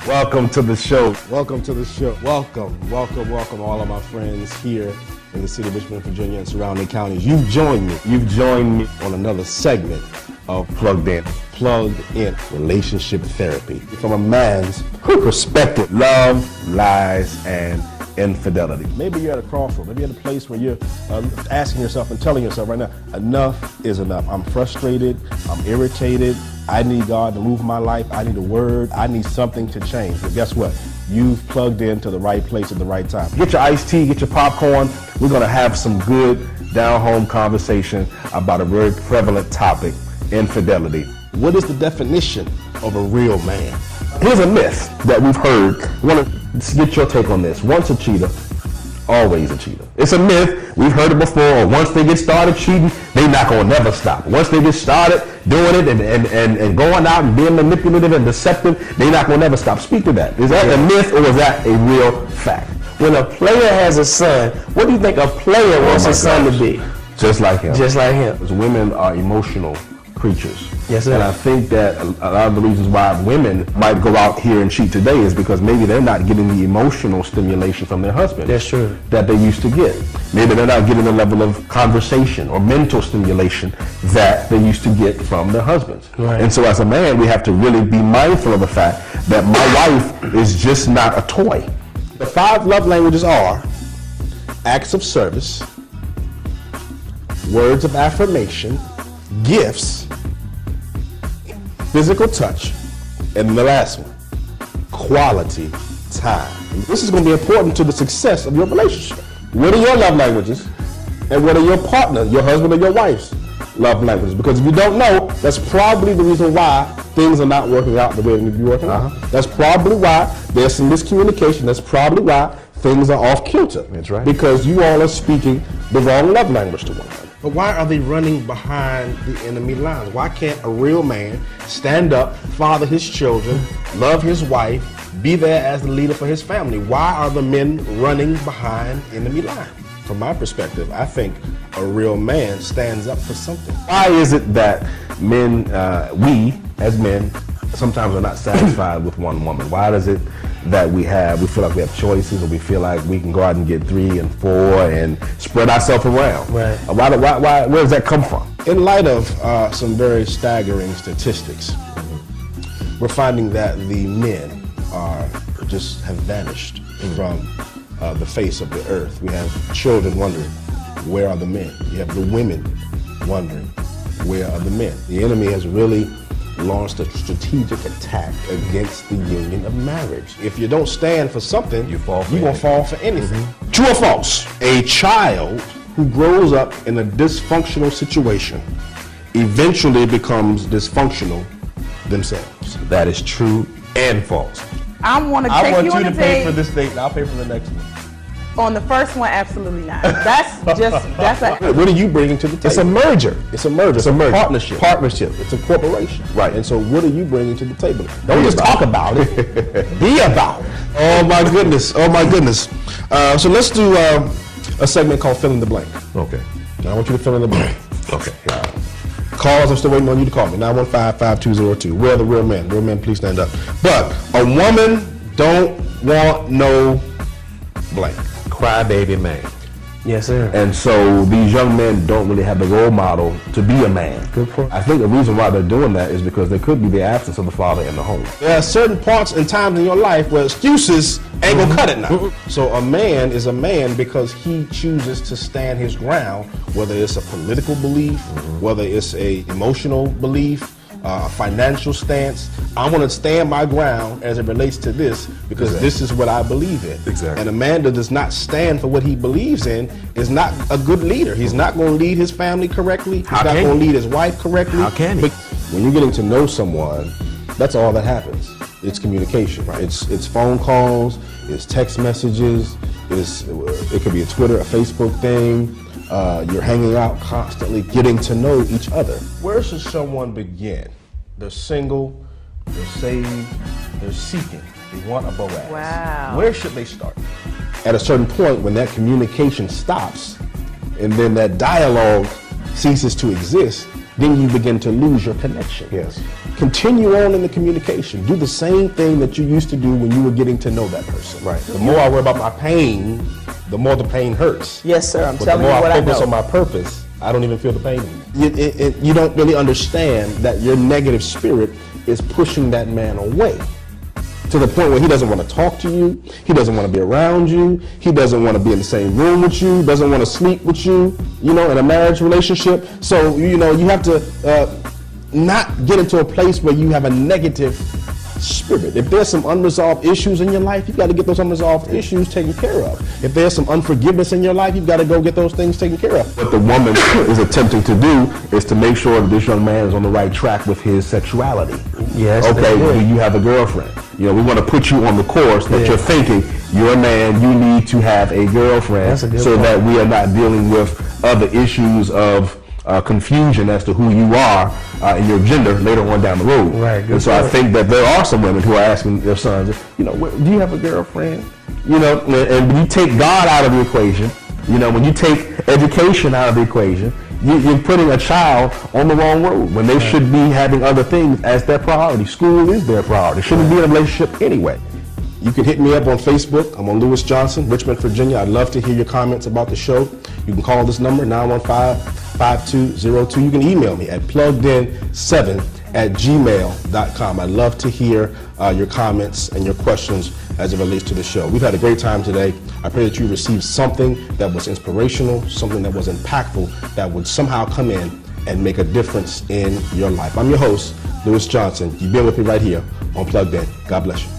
Welcome to the show. Welcome to the show. Welcome all of my friends here in the city of Richmond, Virginia and surrounding counties. You've joined me on another segment of Plugged In Relationship Therapy. From a man's perspective, love, lies, and infidelity. Maybe you're at a crossroad. Maybe you're at a place where you're asking yourself and telling yourself right now, enough is enough. I'm frustrated, I'm irritated, I need God to move my life, I need a word, I need something to change. But guess what? You've plugged into the right place at the right time. Get your iced tea, get your popcorn. We're gonna have some good down-home conversation about a very prevalent topic, infidelity. What is the definition of a real man? Here's a myth that we've heard. I want to get your take on this. Once a cheater, always a cheater. It's a myth. We've heard it before. Once they get started cheating, they're not going to never stop. Once they get started doing it and going out and being manipulative and deceptive, they're not going to never stop. Speak to that. Is that a myth or is that a real fact? When a player has a son, what do you think a player wants his son to be? Just like him. Just like him. Because women are emotional creatures. Yes, sir. And I think that a lot of the reasons why women might go out here and cheat today is because maybe they're not getting the emotional stimulation from their husband. That's true. That they used to get. Maybe they're not getting the level of conversation or mental stimulation that they used to get from their husbands. Right. And so as a man, we have to really be mindful of the fact that my wife is just not a toy. The 5 love languages are acts of service, words of affirmation, gifts, physical touch, and the last one, quality time. And this is going to be important to the success of your relationship. What are your love languages? And what are your partner, your husband or your wife's love languages? Because if you don't know, that's probably the reason why things are not working out the way they need to be working out. That's probably why there's some miscommunication. That's probably why things are off kilter. That's right. Because you all are speaking the wrong love language to one another. But why are they running behind the enemy lines? Why can't a real man stand up, father his children, love his wife, be there as the leader for his family? Why are the men running behind enemy lines? From my perspective, I think a real man stands up for something. Why is it that men, we as men, sometimes are not satisfied with one woman? Why is it that we feel like we have choices, or we feel like we can go out and get 3 and 4 and spread ourselves around? Right. Why, where does that come from? In light of some very staggering statistics, we're finding that the men have vanished from the face of the earth. We have children wondering, where are the men? You have the women wondering, where are the men? The enemy has really launched a strategic attack against the union of marriage. If you don't stand for something, you're gonna fall for anything. True or false? A child who grows up in a dysfunctional situation eventually becomes dysfunctional themselves. That is true and false. I want to take you on a pay date. for this date, and I'll pay for the next one. On the first one, absolutely not. That's a. What are you bringing to the table? It's a merger. It's a merger. It's a merger. Partnership. Partnership. It's a corporation. Right. And so what are you bringing to the table? Don't just talk about it. Be about it. Oh my goodness. Oh my goodness. So let's do a segment called Fill in the Blank. Okay. Now I want you to fill in the blank. Okay. Calls, I'm still waiting on you to call me. 915-5202. Where are the real men? Real men, please stand up. But a woman don't want no blank. Crybaby man. Yes, sir. And so these young men don't really have the role model to be a man. Good point. I think the reason why they're doing that is because there could be the absence of the father in the home. There are certain parts and times in your life where excuses ain't gonna cut it now. So a man is a man because he chooses to stand his ground, whether it's a political belief, whether it's a emotional belief, a financial stance. I want to stand my ground as it relates to this because this is what I believe in. Exactly. And a man that does not stand for what he believes in is not a good leader. He's not going to lead his family correctly. He's not going to lead his wife correctly. How can he? But when you're getting to know someone, that's all that happens. It's communication. Right. It's phone calls, it's text messages, it could be a Twitter, a Facebook thing. You're hanging out constantly, getting to know each other. Where should someone begin? They're single, they're saved, they're seeking, they want a Boaz. Wow. Where should they start? At a certain point, when that communication stops, and then that dialogue ceases to exist, then you begin to lose your connection. Yes. continue on in the communication. Do the same thing that you used to do when you were getting to know that person. Right. The more I worry about my pain, the more the pain hurts. Yes, sir. I'm But telling the you more what I I focus know. on my purpose, I don't even feel the pain anymore. You don't really understand that your negative spirit is pushing that man away to the point where he doesn't want to talk to you, he doesn't want to be around you, he doesn't want to be in the same room with you, doesn't want to sleep with you, you know, in a marriage relationship. So, you know, you have to not get into a place where you have a negative spirit. If there's some unresolved issues in your life, you've got to get those unresolved issues taken care of. If there's some unforgiveness in your life, you've got to go get those things taken care of. What the woman is attempting to do is to make sure that this young man is on the right track with his sexuality. Yes. Okay, do you have a girlfriend? You know, we want to put you on the course that you're thinking you're a man, you need to have a girlfriend. That's a good so point. that we are not dealing with other issues of confusion as to who you are and your gender later on down the road. Right, good And so I point. think that there are some women who are asking their sons, you know, do you have a girlfriend? You know, and when you take God out of the equation, you know, when you take education out of the equation, you're putting a child on the wrong road when they should be having other things as their priority. School is their priority. Shouldn't be in a relationship anyway. You can hit me up on Facebook. I'm on Lewis Johnson, Richmond, Virginia. I'd love to hear your comments about the show. You can call this number, 915-5202. You can email me at pluggedin7@gmail.com. I'd love to hear your comments and your questions as it relates to the show. We've had a great time today. I pray that you received something that was inspirational, something that was impactful, that would somehow come in and make a difference in your life. I'm your host, Lewis Johnson. You've been with me right here on Plugged In. God bless you.